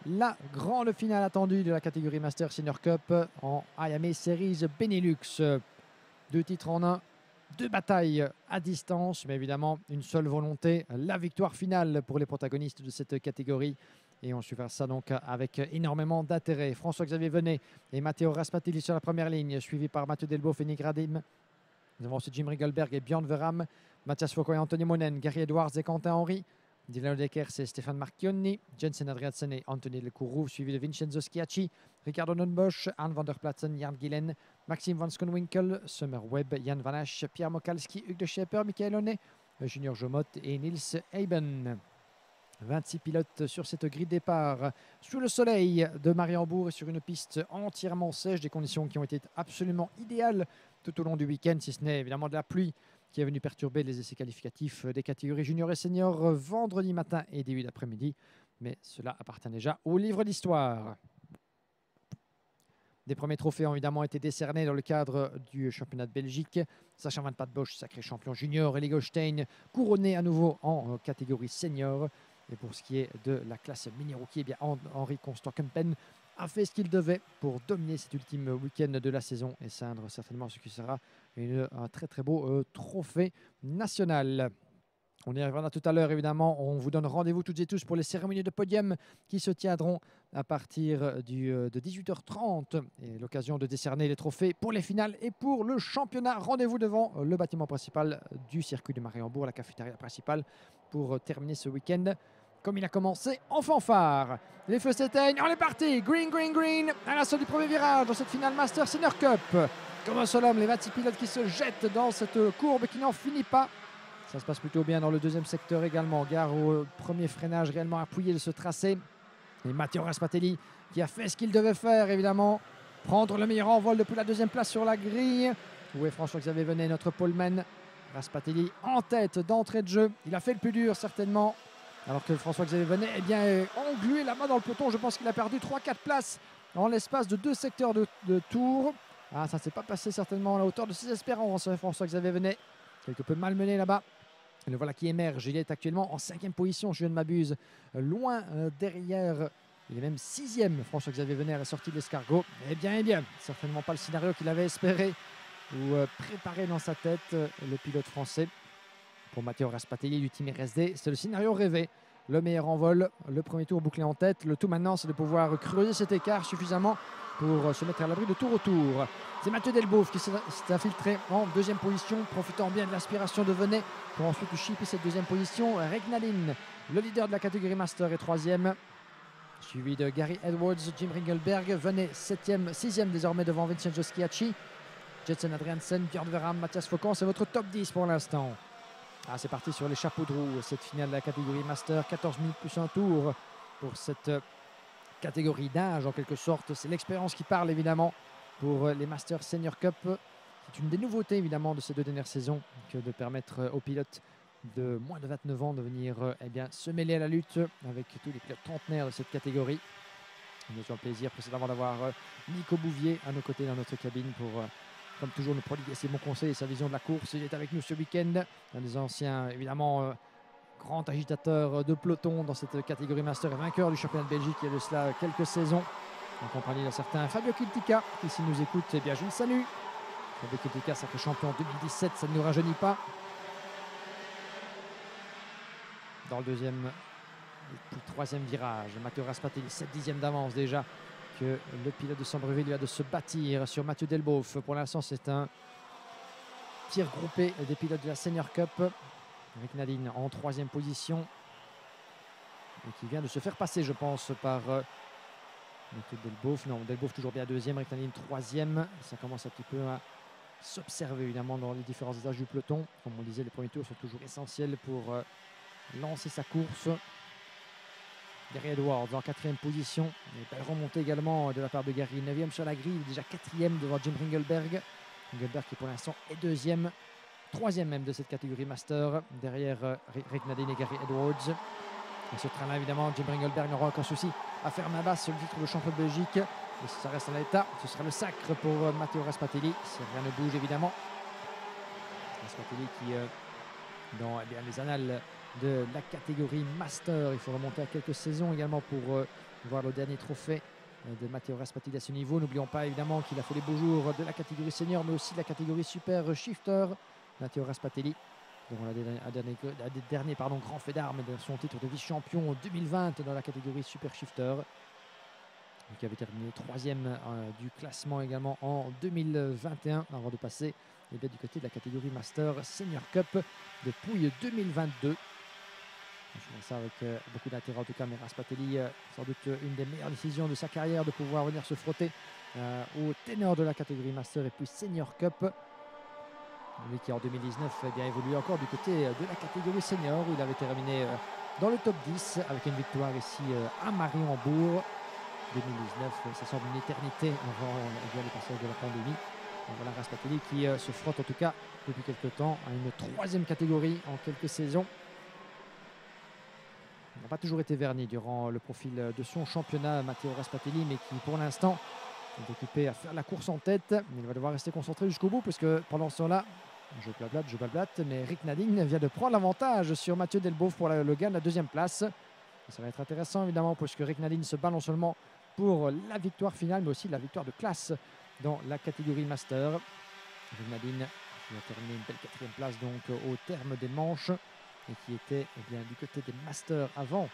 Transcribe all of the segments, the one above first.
la grande finale attendue de la catégorie Master Senior Cup en IMA Series Benelux. 2 titres en un, 2 batailles à distance, mais évidemment une seule volonté, la victoire finale pour les protagonistes de cette catégorie. Et on suivra ça donc avec énormément d'intérêt. François-Xavier Venet et Matteo Raspatelli sur la première ligne, suivi par Mathieu Delboeuf et Nick Radim. Nous avons aussi Jim Rigelberg et Björn Veram, Mathias Foucault et Anthony Monen, Gary Edwards et Quentin Henry, Dylan Dekers et Stéphane Marchionni, Jensen Adriaatsen et Anthony Lecourroux, suivi de Vincenzo Schiacci, Ricardo Nonbosch, Anne van der Platzen, Jan Gillen, Maxime Van Skonwinkel, Summer Webb, Jan Van Asch, Pierre Mokalski, Hugues de Schepper, Michael Honnet, Junior Jomot et Niels Eiben. 26 pilotes sur cette grille de départ, sous le soleil de Mariembourg et sur une piste entièrement sèche, des conditions qui ont été absolument idéales tout au long du week-end, si ce n'est évidemment de la pluie qui est venue perturber les essais qualificatifs des catégories junior et senior vendredi matin et début d'après-midi. Mais cela appartient déjà au livre d'histoire. Des premiers trophées ont évidemment été décernés dans le cadre du championnat de Belgique. Sacha Van Patbosch, sacré champion junior, et Eli Gostein, couronné à nouveau en catégorie senior. Et pour ce qui est de la classe mini-rookie, eh bien Henri Constant-Kempen a fait ce qu'il devait pour dominer cet ultime week-end de la saison et ceindre certainement ce qui sera un très très beau trophée national. On y reviendra tout à l'heure, évidemment. On vous donne rendez-vous toutes et tous pour les cérémonies de podium qui se tiendront à partir de 18h30. Et l'occasion de décerner les trophées pour les finales et pour le championnat. Rendez-vous devant le bâtiment principal du circuit de Mariembourg, la cafétéria principale, pour terminer ce week-end comme il a commencé en fanfare. Les feux s'éteignent, on est parti. Green, green, green, à l'assaut du premier virage dans cette finale Master Senior Cup. Comme un seul homme, les 26 pilotes qui se jettent dans cette courbe qui n'en finit pas. Ça se passe plutôt bien dans le deuxième secteur également. Gare au premier freinage réellement appuyé de ce tracé. Et Matteo Raspatelli qui a fait ce qu'il devait faire, évidemment. Prendre le meilleur envol depuis la deuxième place sur la grille. Où est François-Xavier Venet, notre poleman. Raspatelli en tête d'entrée de jeu. Il a fait le plus dur, certainement. Alors que François-Xavier Venet est englué là-bas dans le peloton. Je pense qu'il a perdu 3-4 places en l'espace de 2 secteurs de tour. Ah, ça ne s'est pas passé certainement à la hauteur de ses espérances, François-Xavier Venet. Quelque peu malmené là-bas. Et le voilà qui émerge. Il est actuellement en 5e position, je ne m'abuse. Loin derrière, il est même 6e. François-Xavier Venet est sorti de l'escargot. Eh bien, certainement pas le scénario qu'il avait espéré ou préparé dans sa tête, le pilote français. Pour Matteo Raspatelli du team RSD, c'est le scénario rêvé. Le meilleur envol, le premier tour bouclé en tête. Le tout maintenant, c'est de pouvoir creuser cet écart suffisamment pour se mettre à l'abri de tour au tour. C'est Mathieu Delboeuf qui s'est infiltré en 2e position, profitant bien de l'aspiration de Venet pour ensuite chipper cette 2e position. Regnalin, le leader de la catégorie Master, est 3e, suivi de Gary Edwards, Jim Rigelberg. Venet 7e, 6e désormais devant Vincenzo Schiacci, Jensen Adriaatsen, Björn Veram, Mathias Faucon. C'est votre top 10 pour l'instant. Ah, c'est parti sur les chapeaux de roue, cette finale de la catégorie Master, 14 minutes plus un tour pour cette catégorie d'âge en quelque sorte. C'est l'expérience qui parle évidemment pour les Master Senior Cup. C'est une des nouveautés évidemment de ces 2 dernières saisons que de permettre aux pilotes de moins de 29 ans de venir se mêler à la lutte avec tous les pilotes trentenaires de cette catégorie. Nous avons le plaisir précédemment d'avoir Nico Bouvier à nos côtés dans notre cabine pour comme toujours nous prodiguer ses bons conseils et sa vision de la course. Il est avec nous ce week-end, un des anciens évidemment grand agitateur de peloton dans cette catégorie Master et vainqueur du championnat de Belgique il y a de cela quelques saisons, en compagnie d'un certain Fabio Kiltica qui, s'il nous écoute, eh bien je le salue. Fabio Kiltica, sacré champion en 2017, ça ne nous rajeunit pas. Dans le 2e et 3e virage, Matteo Raspatelli, 7/10 d'avance déjà que le pilote de Sambreville vient de se bâtir sur Mathieu Delboeuf. Pour l'instant, c'est un tir groupé des pilotes de la Senior Cup. Avec Nadine en 3e position et qui vient de se faire passer, je pense, par Delboeuf. Non, Delboeuf toujours bien 2e, avec Nadine 3e. Ça commence un petit peu à s'observer évidemment dans les différents étages du peloton. Comme on disait, les premiers tours sont toujours essentiels pour lancer sa course. Gary Edwards en 4e position. Une belle remontée également de la part de Gary. 9e sur la grille, déjà 4e devant Jim Rigelberg. Rigelberg qui pour l'instant est 2e. 3e même de cette catégorie Master, derrière Rick Nadine et Gary Edwards. Et ce train-là, évidemment, Jim Rigelberg n'aura aucun souci à faire main basse sur le titre de champion de Belgique. Et si ça reste en l'état, ce sera le sacre pour Matteo Raspatelli, si rien ne bouge évidemment. Raspatelli qui, dans les annales de la catégorie Master, il faut remonter à quelques saisons également pour voir le dernier trophée de Matteo Raspatilli à ce niveau. N'oublions pas évidemment qu'il a fait les beaux jours de la catégorie senior, mais aussi de la catégorie super shifter. Matteo Raspatilli, dont un des derniers grands faits d'armes de son titre de vice-champion en 2020 dans la catégorie super shifter, qui avait terminé troisième du classement également en 2021, avant de passer du côté de la catégorie Master Senior Cup depuis 2022. Je vois ça avec beaucoup d'intérêt en tout cas, mais Raspatilli, sans doute une des meilleures décisions de sa carrière de pouvoir venir se frotter au ténor de la catégorie Master et puis Senior Cup. Lui qui en 2019 bien évolué encore du côté de la catégorie senior, où il avait terminé dans le top 10 avec une victoire ici à Mariembourg. 2019, ça semble une éternité avant le passage de la pandémie. Donc voilà Raspatilli qui se frotte en tout cas depuis quelques temps à une troisième catégorie en quelques saisons. Il n'a pas toujours été verni durant le profil de son championnat, Matteo Raspatilli, mais qui pour l'instant est occupé à faire la course en tête. Mais il va devoir rester concentré jusqu'au bout, parce que pendant ce temps-là, je blablate, mais Rick Nadine vient de prendre l'avantage sur Mathieu Delboeuf pour le gain de la deuxième place. Et ça va être intéressant évidemment, puisque Rick Nadine se bat non seulement pour la victoire finale, mais aussi la victoire de classe dans la catégorie Master. Rick Nadine qui a terminé une belle quatrième place donc au terme des manches, et qui était bien du côté des Masters avant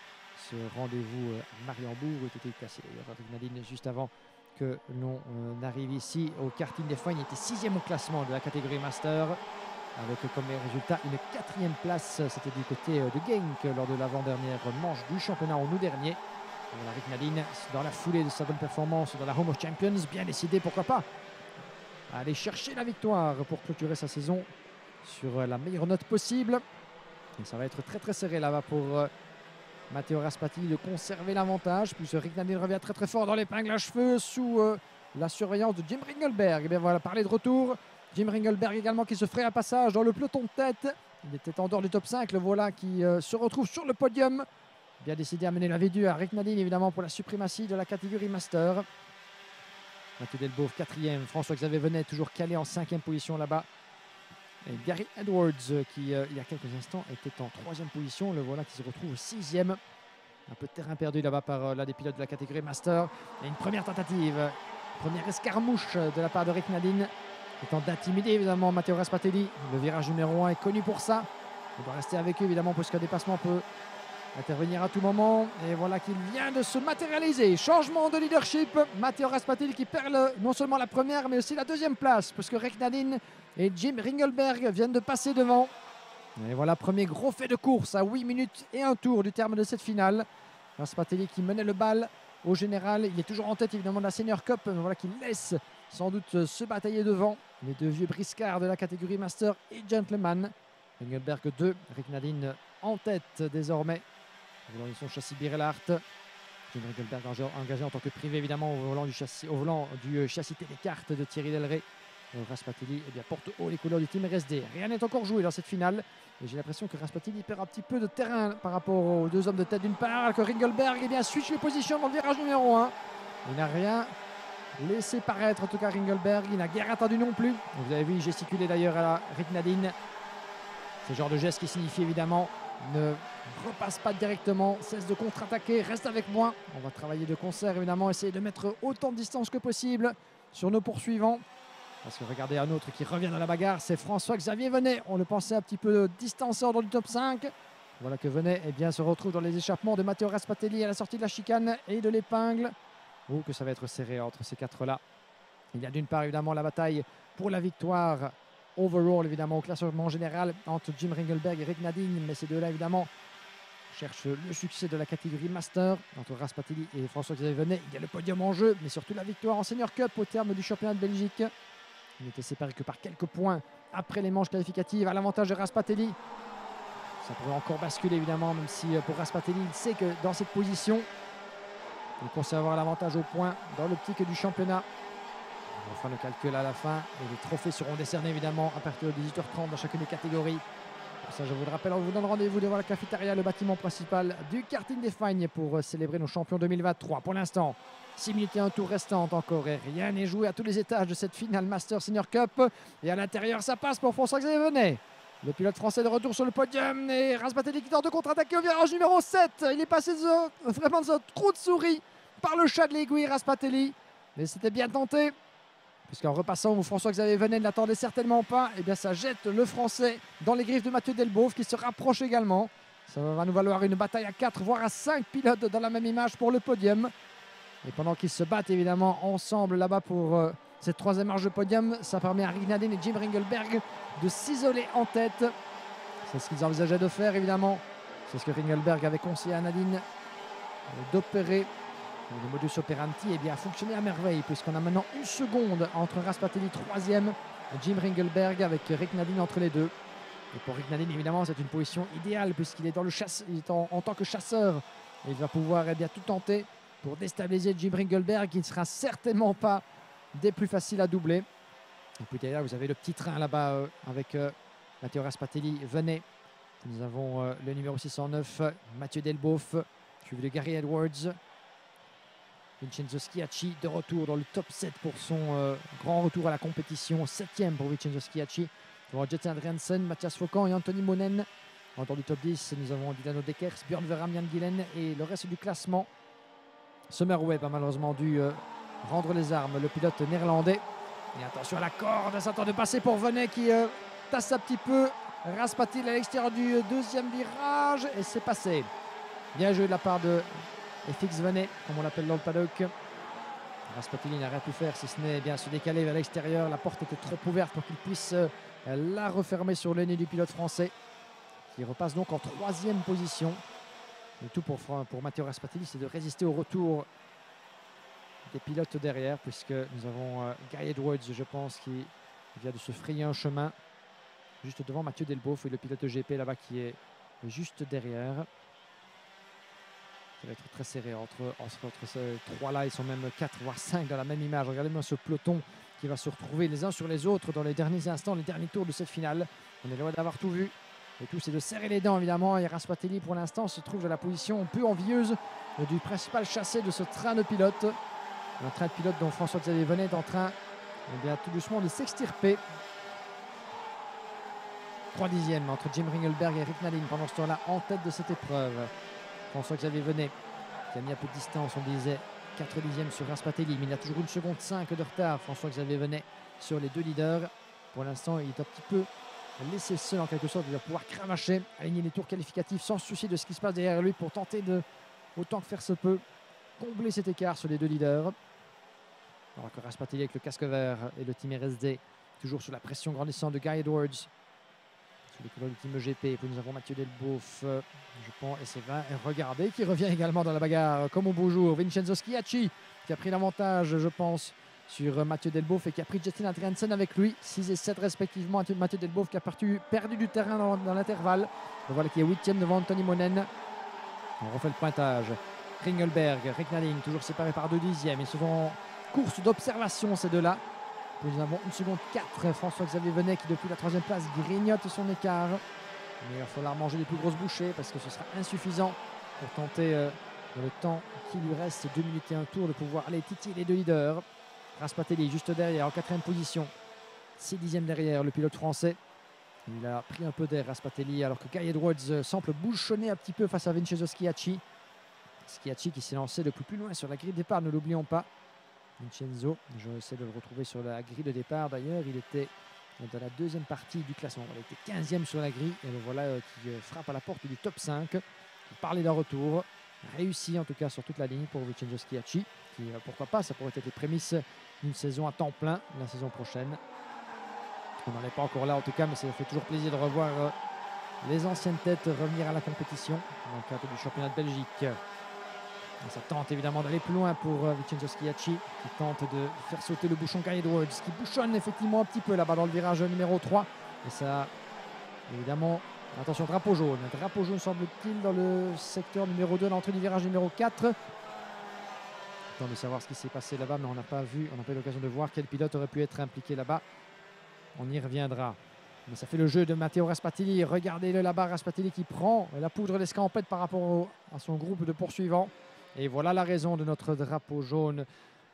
ce rendez-vous à Mariembourg, où il était placé d'ailleurs Rick Nadine juste avant que l'on arrive ici au karting des Fines. Il était sixième au classement de la catégorie Master, avec comme résultat une quatrième place. C'était du côté de Genk lors de l'avant-dernière manche du championnat en août dernier. Voilà, Rick Nadine, dans la foulée de sa bonne performance dans la Home of Champions, bien décidé, pourquoi pas, à aller chercher la victoire pour clôturer sa saison sur la meilleure note possible. Et ça va être très très serré là-bas pour Matteo Raspatilli de conserver l'avantage, puisque Rick Nadine revient très très fort dans l'épingle à cheveux sous la surveillance de Jim Ringelberg. Et bien voilà, parler de retour, Jim Ringelberg également qui se ferait un passage dans le peloton de tête. Il était en dehors du top 5, le voilà qui se retrouve sur le podium. Bien décidé à mener la V2 à Rick Nadine évidemment pour la suprématie de la catégorie Master. Mathieu Delboeuf quatrième, François-Xavier Venet toujours calé en cinquième position là-bas. Et Gary Edwards qui il y a quelques instants était en troisième position, le voilà qui se retrouve sixième. Un peu de terrain perdu là-bas par l'un des pilotes de la catégorie Master. Et une première tentative, première escarmouche de la part de Rick Nadine, étant d'intimider évidemment Matteo Raspatilli. Le virage numéro 1 est connu pour ça. On doit rester avec eux évidemment, parce qu'un dépassement peut intervenir à tout moment. Et voilà qu'il vient de se matérialiser. Changement de leadership. Matteo Raspatilli qui perd non seulement la première, mais aussi la deuxième place, parce que Rick Nadine et Jim Ringelberg viennent de passer devant. Et voilà, premier gros fait de course à 8 minutes et un tour du terme de cette finale. Raspatilli qui menait le bal au général. Il est toujours en tête évidemment de la Senior Cup, mais voilà qu'il laisse sans doute se batailler devant les deux vieux briscards de la catégorie Master et Gentleman. Ringelberg 2, Rick Nadine en tête désormais. Au volant de son châssis Birelart. Jim Ringelberg engagé en tant que privé évidemment au volant du châssis télécarte de Thierry Delray. Raspatilli porte haut les couleurs du team RSD. Rien n'est encore joué dans cette finale. Et j'ai l'impression que Raspatilli perd un petit peu de terrain par rapport aux deux hommes de tête d'une part, alors que Ringelberg switch les positions dans le virage numéro 1. Il n'a rien laissé paraître, en tout cas Ringelberg. Il n'a guère attendu non plus. Vous avez vu, il gesticulait d'ailleurs à Rick Nadine. Ce genre de geste qui signifie évidemment ne repasse pas directement, cesse de contre-attaquer, reste avec moi. On va travailler de concert évidemment, essayer de mettre autant de distance que possible sur nos poursuivants. Parce que regardez un autre qui revient dans la bagarre, c'est François-Xavier Venet. On le pensait un petit peu distancé dans le top 5. Voilà que Venet se retrouve dans les échappements de Matteo Raspatilli à la sortie de la chicane et de l'épingle. Oh, que ça va être serré entre ces quatre-là. Il y a d'une part évidemment la bataille pour la victoire overall évidemment au classement général entre Jim Ringelberg et Rick Nadine. Mais ces deux-là évidemment cherchent le succès de la catégorie Master. Entre Raspatilli et François-Xavier Venet, il y a le podium en jeu, mais surtout la victoire en Senior Cup au terme du championnat de Belgique. Il n'était séparé que par quelques points après les manches qualificatives à l'avantage de Raspatilli. Ça pourrait encore basculer évidemment, même si pour Raspatilli, il sait que dans cette position, il conservera l'avantage au point dans l'optique du championnat. On va faire le calcul à la fin et les trophées seront décernés évidemment à partir de 18h30 dans chacune des catégories. Pour ça, je vous le rappelle, on vous donne rendez-vous devant la cafétéria, le bâtiment principal du karting des Fagnes pour célébrer nos champions 2023. Pour l'instant, 6 minutes et un tour restantes encore et rien n'est joué à tous les étages de cette finale Master Senior Cup. Et à l'intérieur, ça passe pour François-Xavier Venet. Le pilote français de retour sur le podium et Raspatilli qui tente de contre-attaquer au virage numéro 7. Il est passé vraiment de ce trou de souris par le chat de l'aiguille Raspatelli. Mais c'était bien tenté. Puisqu'en repassant où François-Xavier Venet ne l'attendait certainement pas, et bien ça jette le Français dans les griffes de Mathieu Delboeuf qui se rapproche également. Ça va nous valoir une bataille à 4, voire à 5 pilotes dans la même image pour le podium. Et pendant qu'ils se battent évidemment ensemble là-bas pour cette troisième marche de podium, ça permet à Rick Nadine et Jim Ringelberg de s'isoler en tête. C'est ce qu'ils envisageaient de faire évidemment. C'est ce que Ringelberg avait conseillé à Nadine d'opérer. Le modus operandi a fonctionné à merveille puisqu'on a maintenant une seconde entre Raspatelli 3e et Jim Ringelberg avec Rick Nadine entre les deux. Et pour Rick Nadine, évidemment, c'est une position idéale puisqu'il est, il est en tant que chasseur. Et il va pouvoir tout tenter pour déstabiliser Jim Ringelberg qui ne sera certainement pas des plus faciles à doubler. Et puis derrière, vous avez le petit train là-bas avec Matteo Raspatelli, Venet. Nous avons le numéro 609, Mathieu Delboeuf, suivi de Gary Edwards. Vincenzo Schiacci de retour dans le top 7 pour son grand retour à la compétition. 7e pour Vincenzo Schiacci. Devant Jetsen Adriansen, Mathias Faucan et Anthony Monen. Dans du top 10, nous avons Dilano Deckers, Björn Veram, Jan Gillen et le reste du classement. Summerweb a malheureusement dû rendre les armes, le pilote néerlandais. Et attention à la corde, ça tente de passer pour Venet qui tasse un petit peu. Raspatelli à l'extérieur du deuxième virage et c'est passé. Bien joué de la part de FX Venet, comme on l'appelle dans le paddock. Raspatelli n'a rien pu faire si ce n'est bien se décaler vers l'extérieur. La porte était trop ouverte pour qu'il puisse la refermer sur le nez du pilote français qui repasse donc en 3e position. Le tout pour Matteo Raspatelli, c'est de résister au retour des pilotes derrière puisque nous avons Gary Edwards, je pense, qui vient de se frayer un chemin juste devant Mathieu Delboeuf et le pilote GP là-bas qui est juste derrière. Ça va être très serré entre ces trois-là. Ils sont même 4 voire 5 dans la même image. Regardez-moi ce peloton qui va se retrouver les uns sur les autres dans les derniers instants, les derniers tours de cette finale. On est loin d'avoir tout vu. Et tout, c'est de serrer les dents évidemment. Et Raspatelli pour l'instant se trouve dans la position peu envieuse du principal chassé de ce train de pilote. Un train de pilote dont François-Xavier Venet est en train tout doucement de s'extirper. 3 dixièmes entre Jim Ringelberg et Rick Nadine pendant ce temps-là en tête de cette épreuve. François-Xavier Venet qui a mis un peu de distance, on disait 4 dixièmes sur Raspatelli, mais il a toujours 1 seconde 5 de retard, François-Xavier Venet, sur les deux leaders. Pour l'instant, il est un petit peu laissé seul en quelque sorte. Il va pouvoir cravacher, aligner les tours qualificatifs sans se soucier de ce qui se passe derrière lui pour tenter de, autant que faire se peut, combler cet écart sur les deux leaders. Alors que Raspatelli avec le casque vert et le team RSD, toujours sous la pression grandissante de Guy Edwards. Les couleurs du team GP. Et puis nous avons Mathieu Delboeuf, je pense, et c'est 20. Et regardez, qui revient également dans la bagarre, comme au beau jour. Vincenzo Schiacci, qui a pris l'avantage, je pense, sur Mathieu Delboeuf et qui a pris Jetsen Adriansen avec lui. 6 et 7 respectivement. Mathieu Delboeuf qui a perdu du terrain dans l'intervalle. Voilà qui est 8e devant Anthony Monen. On refait le pointage. Ringelberg, Rick Nadine, toujours séparés par 2 dixièmes. Ils se font en course d'observation, ces deux-là. Nous avons 1 seconde 4, François-Xavier Venet qui depuis la 3e place grignote son écart. Mais il va falloir manger les plus grosses bouchées parce que ce sera insuffisant pour tenter dans le temps qui lui reste 2 minutes et 1 tour de pouvoir aller titiller les deux leaders. Raspatelli juste derrière en 4e position, 6 dixièmes derrière le pilote français. Il a pris un peu d'air Raspatelli alors que Guy Edwards semble bouchonner un petit peu face à Vincenzo Schiacci. Schiacci qui s'est lancé le plus loin sur la grille de départ, ne l'oublions pas. Vincenzo, je vais essayer de le retrouver sur la grille de départ d'ailleurs, il était dans la 2e partie du classement, il était 15e sur la grille et le voilà qui frappe à la porte du top 5, qui parlait d'un retour, réussi en tout cas sur toute la ligne pour Vincenzo Schiacci, qui pourquoi pas, ça pourrait être les prémices d'une saison à temps plein la saison prochaine. On n'en est pas encore là en tout cas, mais ça fait toujours plaisir de revoir les anciennes têtes revenir à la compétition dans le cadre du championnat de Belgique. Et ça tente évidemment d'aller plus loin pour Vincenzo Schiacci qui tente de faire sauter le bouchon Guy Edwards qui bouchonne effectivement un petit peu là-bas dans le virage numéro 3. Et ça, évidemment, attention, drapeau jaune. Drapeau jaune semble-t-il dans le secteur numéro 2, l'entrée du virage numéro 4. Temps de savoir ce qui s'est passé là-bas, mais on n'a pas vu, on n'a pas eu l'occasion de voir quel pilote aurait pu être impliqué là-bas. On y reviendra. Mais ça fait le jeu de Matteo Raspatelli. Regardez-le là-bas, Raspatelli qui prend la poudre d'escampette par rapport à son groupe de poursuivants. Et voilà la raison de notre drapeau jaune.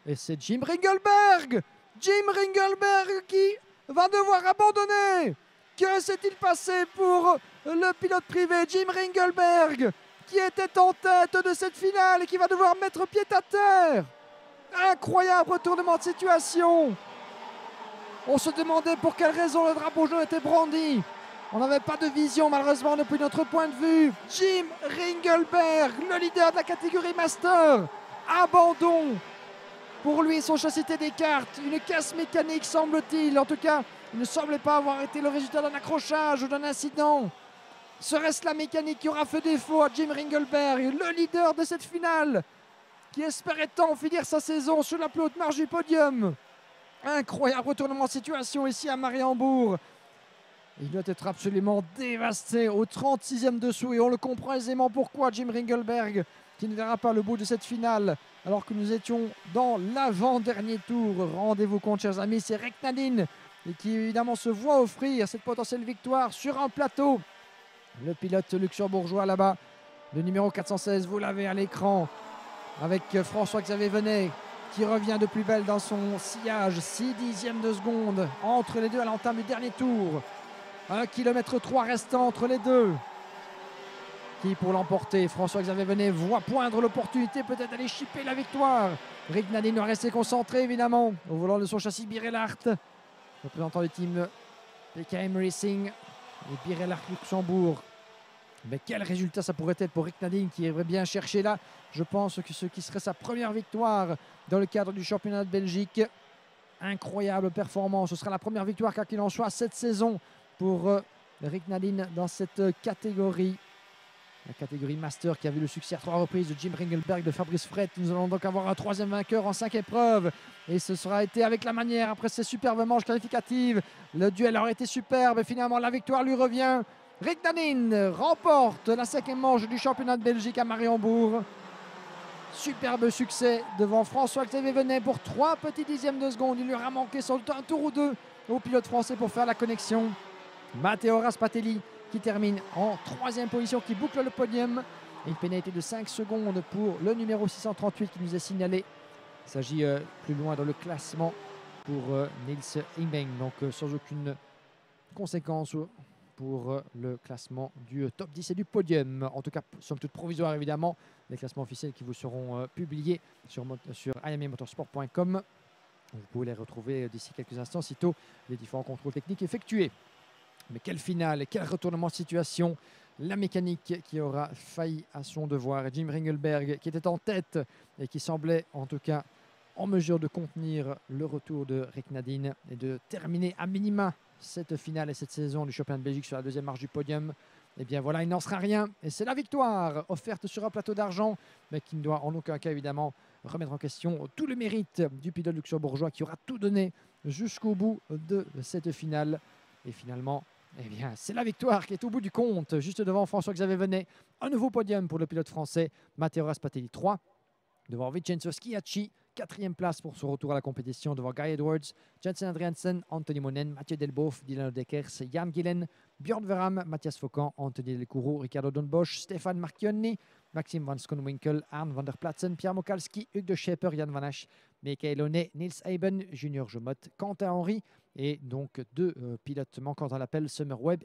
Et c'est Jim Ringelberg! Jim Ringelberg qui va devoir abandonner! Que s'est-il passé pour le pilote privé Jim Ringelberg qui était en tête de cette finale et qui va devoir mettre pied à terre. Incroyable retournement de situation. On se demandait pour quelle raison le drapeau jaune était brandi. On n'avait pas de vision malheureusement depuis notre point de vue. Jim Ringelberg, le leader de la catégorie Master. Abandon. Pour lui, son châssis était des cartes. Une casse mécanique semble-t-il. En tout cas, il ne semblait pas avoir été le résultat d'un accrochage ou d'un incident. Serait-ce la mécanique qui aura fait défaut à Jim Ringelberg, le leader de cette finale, qui espérait tant finir sa saison sur la plus haute marge du podium? Incroyable retournement de situation ici à Mariembourg. Il doit être absolument dévasté au 36e dessous et on le comprend aisément pourquoi Jim Ringelberg, qui ne verra pas le bout de cette finale alors que nous étions dans l'avant-dernier tour. Rendez-vous compte, chers amis, c'est Rick Nadine et qui évidemment se voit offrir cette potentielle victoire sur un plateau. Le pilote luxembourgeois là-bas, le numéro 416, vous l'avez à l'écran, avec François-Xavier Venet qui revient de plus belle dans son sillage. 6 dixièmes de seconde entre les deux à l'entame du dernier tour. 1,3 km restant entre les deux. Qui pour l'emporter? François-Xavier Venet voit poindre l'opportunité peut-être d'aller chipper la victoire. Rick Nadine doit rester concentré évidemment au volant de son châssis Birellart, représentant le team PKM Racing et Birellart Luxembourg. Mais quel résultat ça pourrait être pour Rick Nadine qui aimerait bien chercher là, je pense, que ce qui serait sa première victoire dans le cadre du championnat de Belgique. Incroyable performance, ce sera la première victoire car qu'il en soit cette saison pour Rick Nadine dans cette catégorie. La catégorie Master qui a vu le succès à 3 reprises de Jim Ringelberg, de Fabrice Fret. Nous allons donc avoir un 3e vainqueur en 5 épreuves. Et ce sera été avec la manière, après ces superbes manches qualificatives. Le duel aurait été superbe et finalement la victoire lui revient. Rick Nadine remporte la 5e manche du championnat de Belgique à Mariembourg. Superbe succès devant François-Xavier Venet pour 3 petits dixièmes de seconde. Il lui aura manqué sans doute un tour ou deux au pilote français pour faire la connexion. Matteo Raspatelli qui termine en 3e position, qui boucle le podium. Une pénalité de 5 secondes pour le numéro 638 qui nous est signalé. Il s'agit plus loin dans le classement pour Nils Imbeng. Donc sans aucune conséquence pour le classement du top 10 et du podium. En tout cas, somme toute provisoire évidemment. Les classements officiels qui vous seront publiés sur iammotorsport.com. Vous pouvez les retrouver d'ici quelques instants, sitôt les différents contrôles techniques effectués. Mais quelle finale, quel retournement de situation. La mécanique qui aura failli à son devoir. Et Jim Ringelberg qui était en tête et qui semblait en tout cas en mesure de contenir le retour de Rick Nadine et de terminer à minima cette finale et cette saison du championnat de Belgique sur la 2e marche du podium. Et bien voilà, il n'en sera rien. Et c'est la victoire offerte sur un plateau d'argent, mais qui ne doit en aucun cas évidemment remettre en question tout le mérite du pilote luxembourgeois qui aura tout donné jusqu'au bout de cette finale. Et finalement, eh bien, c'est la victoire qui est au bout du compte, juste devant François-Xavier Venet. Un nouveau podium pour le pilote français, Matteo Raspatelli 3, devant Vincenzo Schiacci, 4e place pour son retour à la compétition, devant Guy Edwards, Jensen Adriansen, Anthony Monen, Mathieu Delboeuf, Dylan Deckers, Jan Gillen, Björn Verham, Mathias Faucan, Anthony Delcouro, Ricardo Donbosch, Stéphane Marchionni, Maxime Van Skonwinkel, Arne van der Platzen, Pierre Mokalski, Hugues de Scheper, Jan Van Asch, Michael Honnet, Nils Eiben, Junior Jomot, Quentin Henry et donc 2 pilotes manquant à l'appel, Summer Webb